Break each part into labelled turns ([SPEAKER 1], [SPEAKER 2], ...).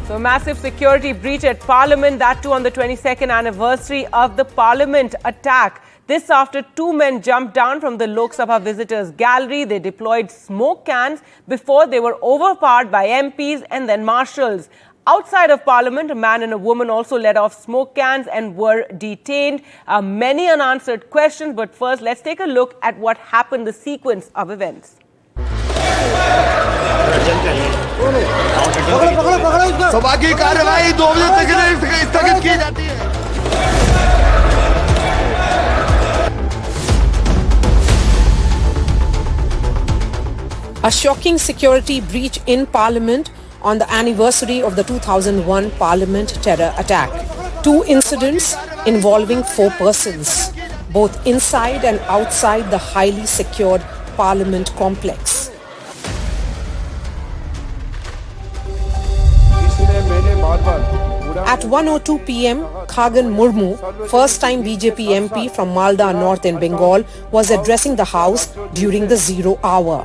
[SPEAKER 1] So, massive security breach at Parliament, that too on the 22nd anniversary of the Parliament attack. This after two men jumped down from the Lok Sabha visitors' gallery. They deployed smoke cans before they were overpowered by MPs and then marshals. Outside of Parliament, a man and a woman also let off smoke cans and were detained. Many unanswered questions, but first let's take a look at what happened, the sequence of events.
[SPEAKER 2] सभा की कार्यवाही 2 बजे तक स्थगित की जाती है।
[SPEAKER 3] A shocking security breach in Parliament on the anniversary of the 2001 Parliament terror attack. Two incidents involving 4 persons, both inside and outside the highly secured Parliament complex. At 1:02 p.m., Khagan Murmu, first-time BJP MP from Malda North in Bengal, was addressing the House during the 0 hour.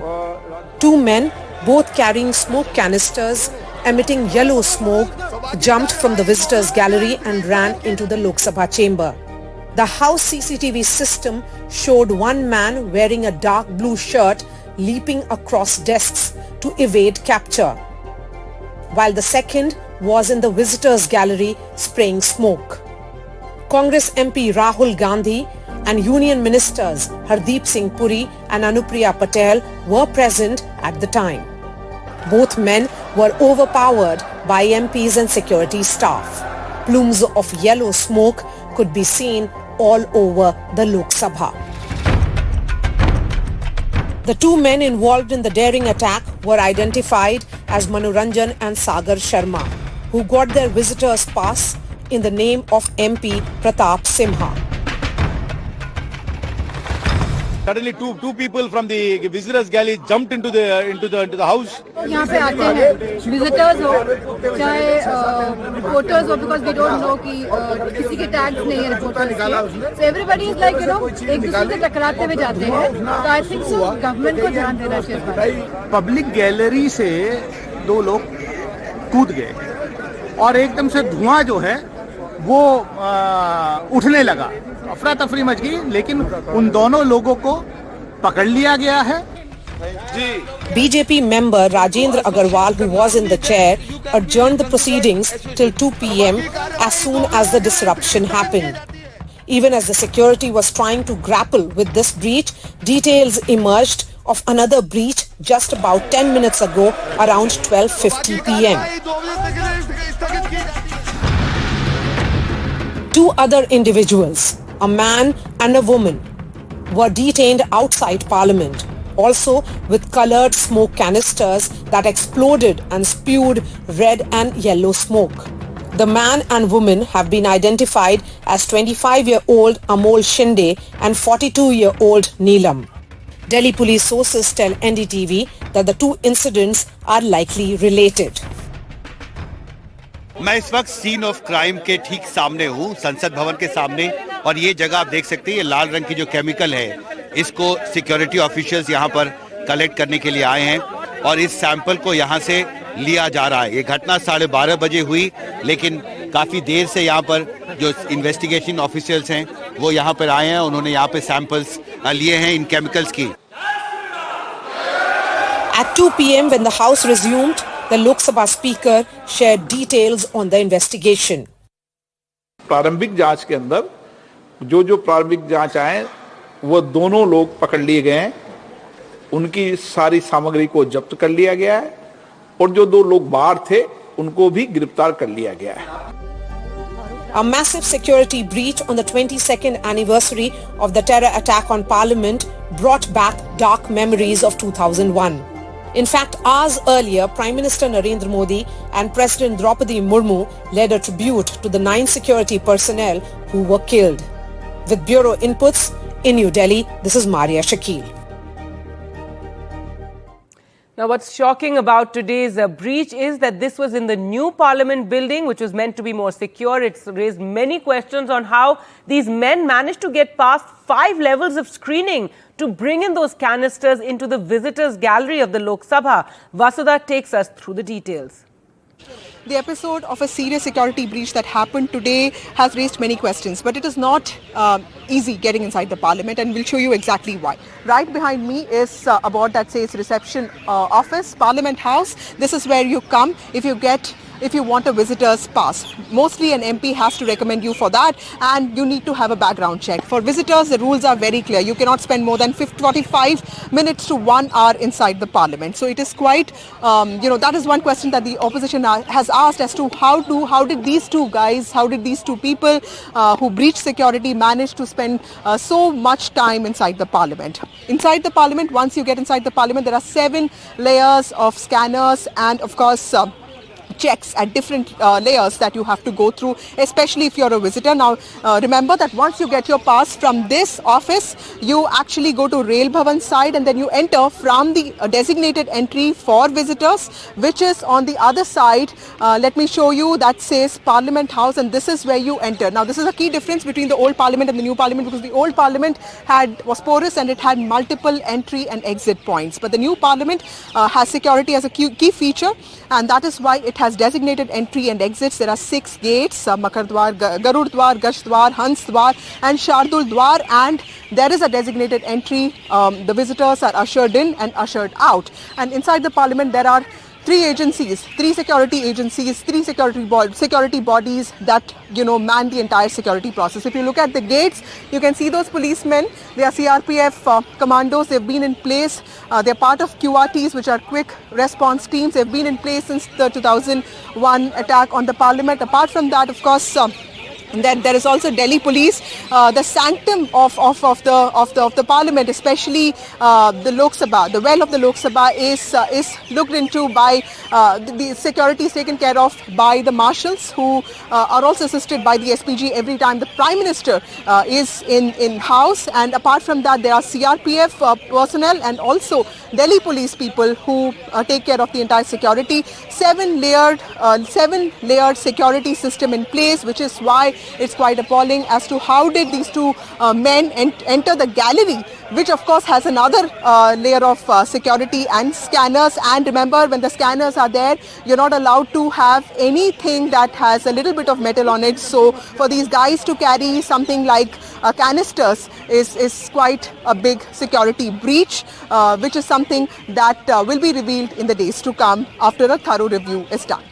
[SPEAKER 3] Two men, both carrying smoke canisters, emitting yellow smoke, jumped from the visitors' gallery and ran into the Lok Sabha chamber. The House CCTV system showed one man wearing a dark blue shirt leaping across desks to evade capture, while the second was in the visitors' gallery spraying smoke. Congress MP Rahul Gandhi and Union Ministers Hardeep Singh Puri and Anupriya Patel were present at the time. Both men were overpowered by MPs and security staff. Plumes of yellow smoke could be seen all over the Lok Sabha. The two men involved in the daring attack were identified as Manoranjan and Sagar Sharma, who got their visitor's pass in the name of MP Pratap Simha.
[SPEAKER 2] Suddenly, two people from the visitors' gallery jumped into the house.
[SPEAKER 4] यहाँ पे आते हैं visitors हो चाहे reporters हो, because we don't know कि किसी के tags नहीं है reporters के. So everybody is like एक दूसरे से टकराते हुए जाते हैं. So I think so government को ध्यान देना चाहिए.
[SPEAKER 5] पब्लिक गैलरी से 2 लोग कूद गए और एकदम से धुआं जो है वो उठने लगा, अफरा तफरी मच गई, लेकिन उन दोनों लोगों को पकड़ लिया गया है.
[SPEAKER 3] BJP member Rajendra Agarwal, who was in the chair, adjourned the proceedings till 2 p.m. as soon as the disruption happened. Even as the security was trying to grapple with this breach, details emerged of another breach just about 10 minutes ago around 12:50 p.m. Two other individuals, a man and a woman, were detained outside Parliament, also with coloured smoke canisters that exploded and spewed red and yellow smoke. The man and woman have been identified as 25-year-old Amol Shinde and 42-year-old Neelam. Delhi police sources tell NDTV that the two incidents are likely related.
[SPEAKER 6] मैं इस वक्त scene of crime के ठीक सामने हूँ, संसद भवन के सामने, और ये जगह आप देख सकते हैं, ये लाल रंग की जो केमिकल है, इसको सिक्योरिटी ऑफिशियल्स यहाँ पर कलेक्ट करने के लिए आए हैं और इस सैंपल को यहाँ से लिया जा रहा है. ये घटना 12:30 बजे हुई, लेकिन काफी देर से यहाँ पर जो इन्वेस्टिगेशन ऑफिशियल्स हैं वो यहाँ पर आए हैं. उन्होंने यहाँ पे सैंपल्स लिए हैं इन केमिकल्स की.
[SPEAKER 3] At 2 p.m. when the House resumed, the Lok Sabha Speaker shared details on the investigation.
[SPEAKER 7] प्रारंभिक जांच के अंदर जो प्रारंभिक जांच आए वो दोनों लोग पकड़ लिए गए हैं. उनकी सारी सामग्री को जब्त कर लिया गया है और जो 2 लोग बाहर थे उनको भी गिरफ्तार कर लिया गया है.
[SPEAKER 3] A massive security breach on the 22nd anniversary of the terror attack on Parliament brought back dark memories of 2001. In fact, hours earlier, Prime Minister Narendra Modi and President Draupadi Murmu led a tribute to the 9 security personnel who were killed. With bureau inputs in New Delhi, this is Maria Shakil.
[SPEAKER 1] Now, what's shocking about today's breach is that this was in the new Parliament building, which was meant to be more secure. It's raised many questions on how these men managed to get past 5 levels of screening to bring in those canisters into the visitors' gallery of the Lok Sabha. Vasudha takes us through the details.
[SPEAKER 8] the episode of a serious security breach that happened today has raised many questions, but it is not easy getting inside the parliament, and we'll show you exactly why. Right behind me is a board that says reception office, Parliament House. This is where you come if you want a visitor's pass. Mostly an MP has to recommend you for that, and you need to have a background check. For visitors, the rules are very clear. You cannot spend more than 45 minutes to 1 hour inside the parliament. So it is quite, that is one question that the opposition has asked as to how did these two people who breached security manage to spend so much time inside the parliament. Inside the parliament, once you get inside the parliament, there are 7 layers of scanners and of course checks at different layers that you have to go through, especially if you're a visitor. Now, remember that once you get your pass from this office, you actually go to Rail Bhavan side and then you enter from the designated entry for visitors, which is on the other side. Let me show you. That says Parliament House, and this is where you enter. Now, this is a key difference between the old parliament and the new parliament, because the old parliament was porous and it had multiple entry and exit points. But the new parliament has security as a key feature, and that is why it has designated entry and exits. There are 6 gates: Makar Dwar, Garud Dwar, Gash Dwar, Hans Dwar and Shardul Dwar, and there is a designated entry. The visitors are ushered in and ushered out. And inside the parliament there are 3 security agencies, 3 security bodies that man the entire security process. If you look at the gates, you can see those policemen. They are CRPF commandos. They've been in place. They're part of QRTs, which are quick response teams. They've been in place since the 2001 attack on the parliament. Apart from that, of course, and then there is also Delhi police. The sanctum of the parliament, especially the Lok Sabha, the well of the Lok Sabha is looked into by the security is taken care of by the marshals, who are also assisted by the SPG every time the Prime Minister is in house. And apart from that, there are CRPF personnel and also Delhi police people who take care of the entire security. 7-layered security system in place, which is why it's quite appalling as to how did these 2 men enter the gallery, which of course has another layer of security and scanners. And remember, when the scanners are there, you're not allowed to have anything that has a little bit of metal on it. So for these guys to carry something like canisters is quite a big security breach, which is something that will be revealed in the days to come after a thorough review is done.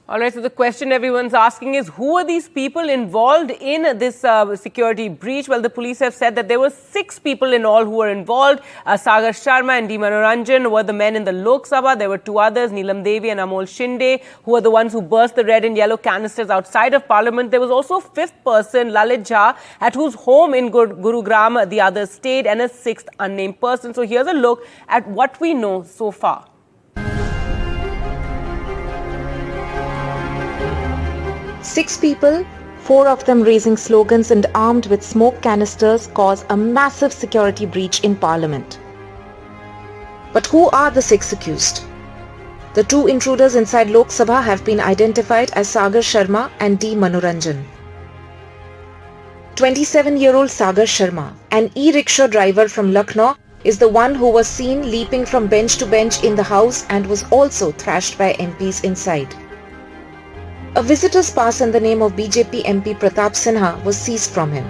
[SPEAKER 1] All right, so the question everyone's asking is, who are these people involved in this security breach? Well, the police have said that there were 6 people in all who were involved. Sagar Sharma and D. Manoranjan were the men in the Lok Sabha. There were 2 others, Neelam Devi and Amol Shinde, who were the ones who burst the red and yellow canisters outside of Parliament. There was also a 5th person, Lalit Jha, at whose home in Gurugram the others stayed, and a 6th unnamed person. So here's a look at what we know so far.
[SPEAKER 9] 6 people, 4 of them raising slogans and armed with smoke canisters, cause a massive security breach in Parliament. But who are the 6 accused? The 2 intruders inside Lok Sabha have been identified as Sagar Sharma and D. Manoranjan. 27-year-old Sagar Sharma, an e-rickshaw driver from Lucknow, is the one who was seen leaping from bench to bench in the house and was also thrashed by MPs inside. A visitor's pass in the name of BJP MP Pratap Sinha was seized from him.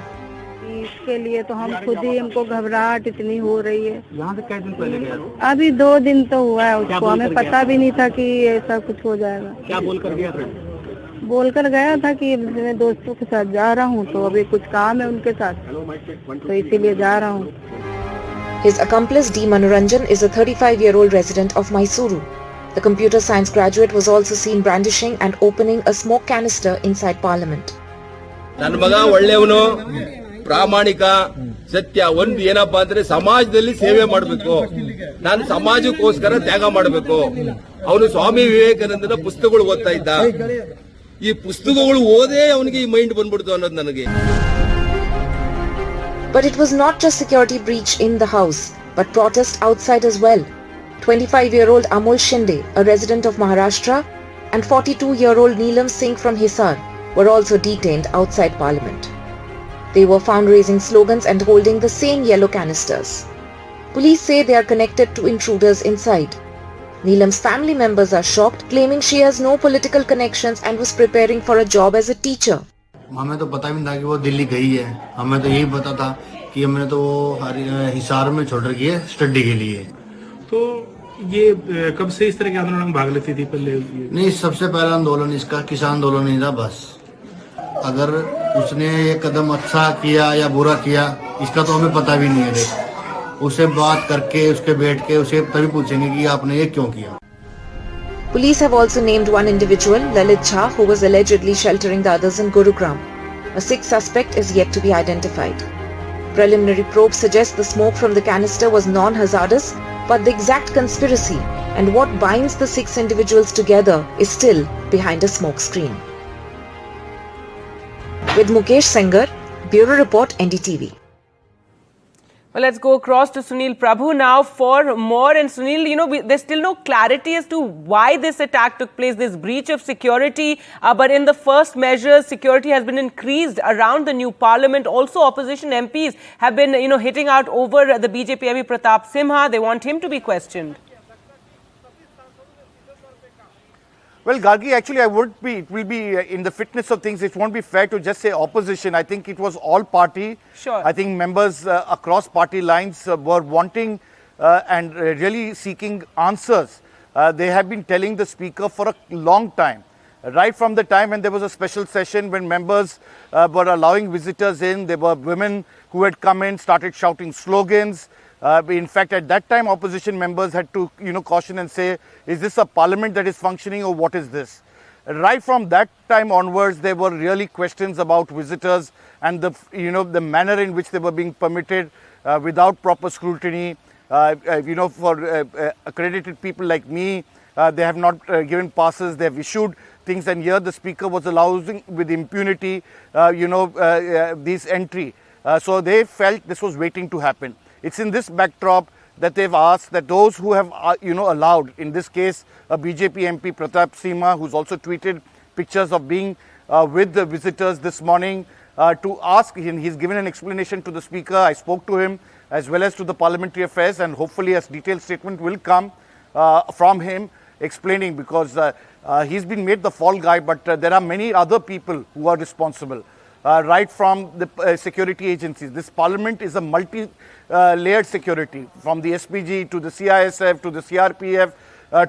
[SPEAKER 10] इसके लिए तो हम खुद ही हमको घबराहट इतनी हो रही है। यहाँ से कितने दिन पहले गया? अभी 2 दिन तो हुआ है उसको, हमें पता भी नहीं था कि ऐसा कुछ हो जाएगा। क्या बोलकर गया था? बोलकर गया था कि मैं दोस्तों के साथ जा रहा हूँ, तो अभी कुछ काम है उनके साथ, तो इसीलिए जा रहा हूँ।
[SPEAKER 9] His accomplice D. Manoranjan is a 35-year-old resident of Mysuru. The computer science graduate was also seen brandishing and opening a smoke canister inside Parliament.
[SPEAKER 11] ನನ್ನ ಮಗ ಒಳ್ಳೆಯವನು, ಪ್ರಾಮಾಣಿಕ, ಸತ್ಯ. ಒಂದು ಏನಪ್ಪಾ ಅಂದ್ರೆ ಸಮಾಜದಲ್ಲಿ ಸೇವೆ ಮಾಡಬೇಕು, ನಾನು ಸಮಾಜಕ್ಕೋಸ್ಕರ ತ್ಯಾಗ ಮಾಡಬೇಕು. ಅವನು ಸ್ವಾಮಿ ವಿವೇಕಾನಂದನ ಪುಸ್ತಕಗಳು ಓದ್ತಾ ಇದ್ದ. ಈ ಪುಸ್ತಕಗಳು ಓದೇ ಅವನಿಗೆ ಈ ಮೈಂಡ್ ಬಂದ್ಬಿಡ್ತು ಅನ್ನೋದು ನನಗೆ.
[SPEAKER 9] But it was not just security breach in the house, but protest outside as well. 25-year-old Amol Shinde, a resident of Maharashtra, and 42-year-old Neelam Singh from Hisar were also detained outside Parliament. They were found raising slogans and holding the same yellow canisters. Police say they are connected to intruders inside. Neelam's family members are shocked, claiming she has no political connections and was preparing for a job as a teacher.
[SPEAKER 12] हमें तो पता भी नहीं था कि वो दिल्ली गई है. हमें तो यही पता था कि हमने तो वो हिसार में छोड़ रखी है स्टडी के लिए.
[SPEAKER 13] तो ये कब से इस तरह के आंदोलन में भाग लेती थी पहले?
[SPEAKER 12] नहीं, सबसे पहला आंदोलन इसका किसान आंदोलन नहीं था बस. अगर उसने ये कदम अच्छा किया या बुरा किया इसका तो हमें पता भी नहीं है. देख, उससे बात करके उसके बैठ के उसे तभी पूछेंगे कि आपने ये क्यों किया.
[SPEAKER 9] Police have also named one individual, Lalit Jha, who was allegedly sheltering the others in Gurugram. A sixth suspect is yet to be identified. Preliminary probes suggest the smoke from the canister was non-hazardous, but the exact conspiracy and what binds the six individuals together is still behind a smoke screen. With Mukesh Sengar, Bureau Report, NDTV.
[SPEAKER 1] Well, let's go across to Sunil Prabhu now for more. And Sunil, there's still no clarity as to why this attack took place, this breach of security. But in the first measures, security has been increased around the new parliament. Also, opposition MPs have been, hitting out over the BJP MP Pratap Simha. They want him to be questioned.
[SPEAKER 2] Well, Gargi, actually, it will be in the fitness of things, it won't be fair to just say opposition. I think it was all party.
[SPEAKER 1] Sure.
[SPEAKER 2] I think members across party lines were wanting and really seeking answers. They have been telling the speaker for a long time. Right from the time when there was a special session when members were allowing visitors in, there were women who had come in, started shouting slogans. In fact, at that time, opposition members had to, caution and say, is this a parliament that is functioning or what is this? Right from that time onwards, there were really questions about visitors and the manner in which they were being permitted without proper scrutiny. For accredited people like me, they have not given passes, they have issued things, and here the speaker was allowing with impunity, this entry. So they felt this was waiting to happen. It's in this backdrop that they've asked that those who have, allowed, in this case, a BJP MP, Pratap Simha, who's also tweeted pictures of being with the visitors this morning, to ask him. He's given an explanation to the speaker. I spoke to him as well as to the Parliamentary Affairs, and hopefully a detailed statement will come from him explaining, because he's been made the fall guy, but there are many other people who are responsible. Right from the security agencies. This parliament is a multi-layered security, from the SPG to the CISF to the CRPF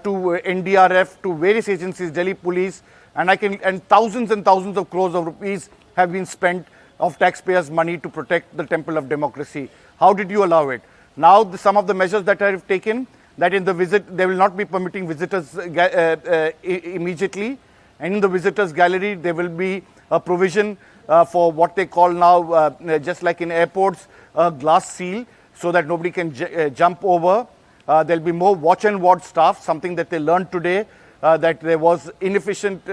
[SPEAKER 2] to NDRF to various agencies, Delhi Police, and thousands of crores of rupees have been spent of taxpayers' money to protect the temple of democracy. How did you allow it? Now, some of the measures that I have taken, that in the visit, they will not be permitting visitors immediately, and in the visitors gallery, there will be a provision for what they call now, just like in airports, a glass seal, so that nobody can jump over. There'll be more watch and ward staff, something that they learned today, that there was inefficient,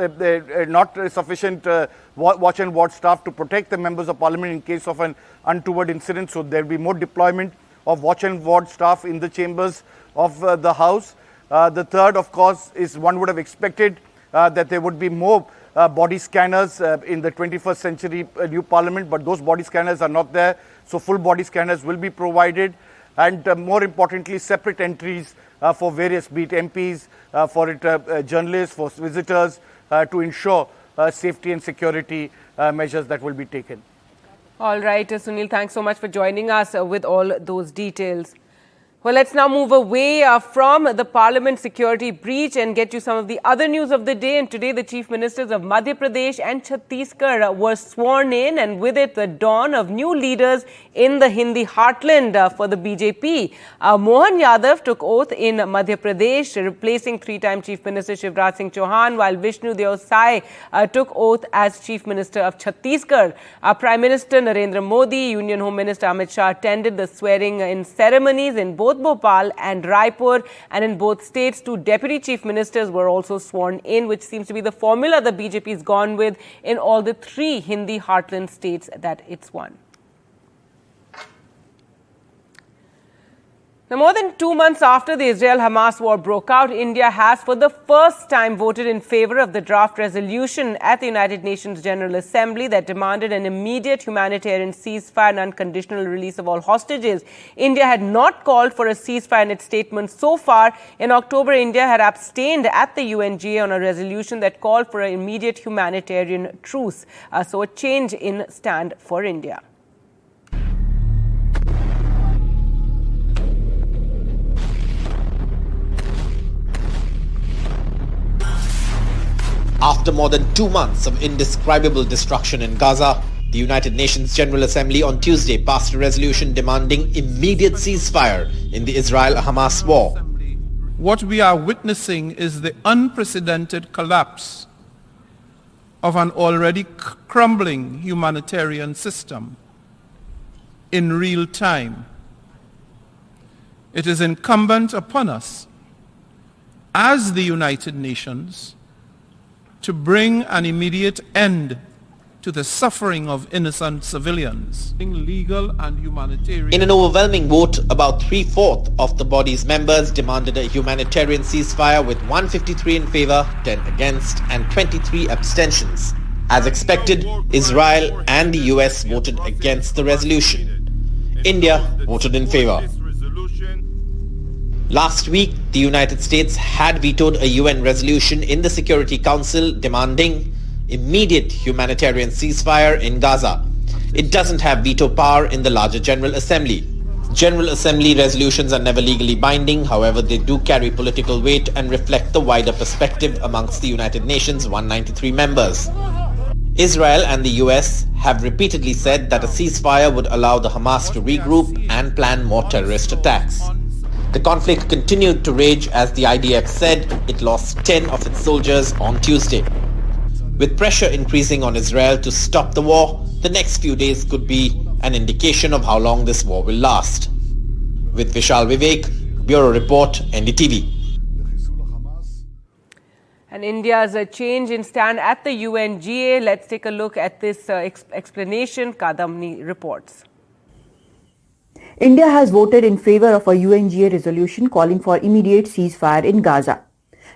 [SPEAKER 2] not sufficient watch and ward staff to protect the members of parliament in case of an untoward incident. So there'll be more deployment of watch and ward staff in the chambers of the house. The third, of course, is one would have expected that there would be more body scanners in the 21st century new parliament, but those body scanners are not there. So full body scanners will be provided, and more importantly, separate entries for various, be it MPs, for journalists, for visitors, to ensure safety and security measures that will be taken.
[SPEAKER 1] All right, Sunil, thanks so much for joining us with all those details. Well, let's now move away from the Parliament security breach and get you some of the other news of the day. And today, the Chief Ministers of Madhya Pradesh and Chhattisgarh were sworn in, and with it, the dawn of new leaders in the Hindi heartland for the BJP. Mohan Yadav took oath in Madhya Pradesh, replacing three-time Chief Minister Shivraj Singh Chauhan, while Vishnu Deo Sai took oath as Chief Minister of Chhattisgarh. Prime Minister Narendra Modi, Union Home Minister Amit Shah attended the swearing-in ceremonies in both Bhopal and Raipur, and in both states, two deputy chief ministers were also sworn in, which seems to be the formula the BJP has gone with in all the three Hindi heartland states that it's won. Now, more than 2 months after the Israel-Hamas war broke out, India has for the first time voted in favor of the draft resolution at the United Nations General Assembly that demanded an immediate humanitarian ceasefire and unconditional release of all hostages. India had not called for a ceasefire in its statement so far. In October, India had abstained at the UNGA on a resolution that called for an immediate humanitarian truce. So a change in stand for India.
[SPEAKER 14] After more than 2 months of indescribable destruction in Gaza, the United Nations General Assembly on Tuesday passed a resolution demanding immediate ceasefire in the Israel-Hamas war.
[SPEAKER 15] What we are witnessing is the unprecedented collapse of an already crumbling humanitarian system in real time. It is incumbent upon us as the United Nations to bring an immediate end to the suffering of innocent civilians. Legal and humanitarian.
[SPEAKER 14] In an overwhelming vote, about 3/4 of the body's members demanded a humanitarian ceasefire with 153 in favor, 10 against and 23 abstentions. As expected, Israel and the US voted against the resolution. India voted in favor. Last week, the United States had vetoed a UN resolution in the Security Council demanding immediate humanitarian ceasefire in Gaza. It doesn't have veto power in the larger General Assembly. General Assembly resolutions are never legally binding, however they do carry political weight and reflect the wider perspective amongst the United Nations 193 members. Israel and the US have repeatedly said that a ceasefire would allow the Hamas to regroup and plan more terrorist attacks. The conflict continued to rage as the IDF said it lost 10 of its soldiers on Tuesday. With pressure increasing on Israel to stop the war, the next few days could be an indication of how long this war will last. With Vishal Vivek, Bureau Report, NDTV.
[SPEAKER 1] And India's change in stand at the UNGA. Let's take a look at this explanation. Kadamni reports.
[SPEAKER 16] India has voted in favor of a UNGA resolution calling for immediate ceasefire in Gaza.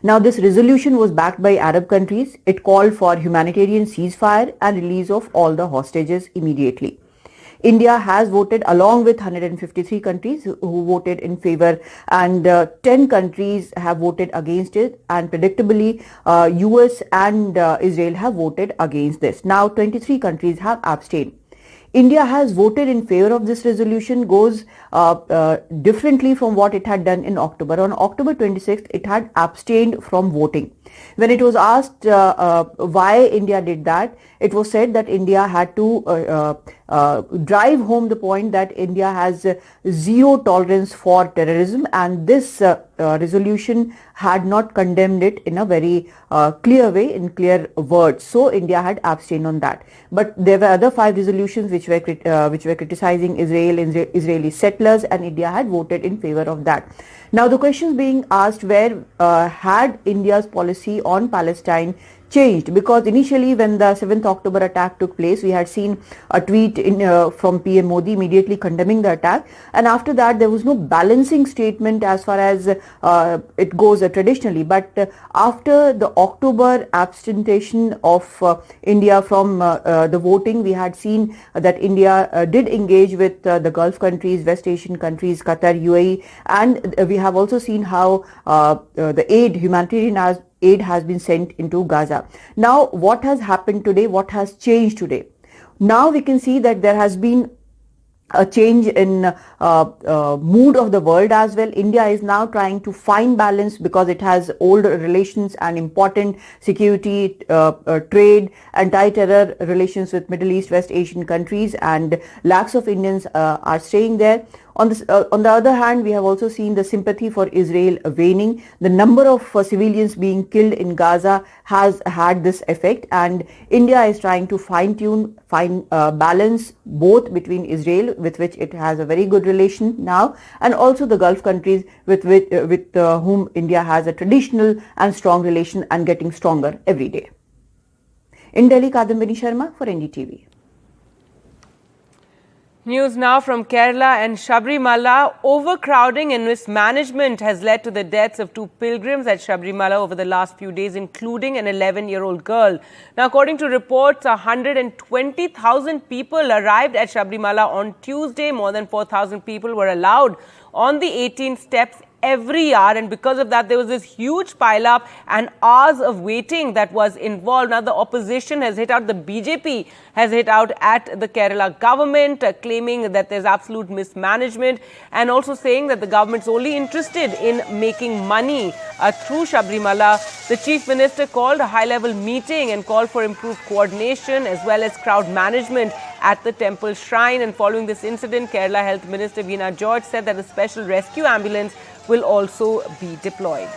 [SPEAKER 16] Now, this resolution was backed by Arab countries. It called for humanitarian ceasefire and release of all the hostages immediately. India has voted along with 153 countries who voted in favor, and 10 countries have voted against it, and predictably US and Israel have voted against this. Now 23 countries have abstained. India has voted in favor of this resolution goes differently from what it had done in October. On October 26th, it had abstained from voting. When it was asked why India did that, it was said that India had to drive home the point that India has zero tolerance for terrorism, and this resolution had not condemned it in a very clear way, in clear words. So India had abstained on that. But there were other 5 resolutions which were criticizing Israeli settlers, and India had voted in favor of that. Now the questions being asked were, had India's policy on Palestine changed? Because initially when the 7th October attack took place, we had seen a tweet from PM Modi immediately condemning the attack, and after that there was no balancing statement as far as it goes traditionally. But after the October abstention of India from the voting, we had seen that India did engage with the Gulf countries, West Asian countries, Qatar, UAE, and we have also seen how the humanitarian aid has been sent into Gaza. Now, what has happened today? What has changed today? Now we can see that there has been a change in mood of the world as well. India is now trying to find balance because it has old relations and important security, trade, anti-terror relations with Middle East, West Asian countries, and lakhs of Indians are staying there. On the other hand, we have also seen the sympathy for Israel waning. The number of civilians being killed in Gaza has had this effect, and India is trying to find balance both between Israel, with which it has a very good relation now, and also the Gulf countries with whom India has a traditional and strong relation and getting stronger every day. In Delhi, Kadambini Sharma for NDTV.
[SPEAKER 1] News now from Kerala and Sabarimala. Overcrowding and mismanagement has led to the deaths of 2 pilgrims at Sabarimala over the last few days, including an 11-year-old girl. Now, according to reports, 120,000 people arrived at Sabarimala on Tuesday. More than 4,000 people were allowed on the 18 steps every hour, and because of that there was this huge pile-up and hours of waiting that was involved. Now the opposition has hit out, the BJP has hit out at the Kerala government, claiming that there's absolute mismanagement and also saying that the government's only interested in making money through Sabarimala. The Chief Minister called a high-level meeting and called for improved coordination as well as crowd management at the temple shrine. And following this incident, Kerala Health Minister Veena George said that a special rescue ambulance will also be deployed.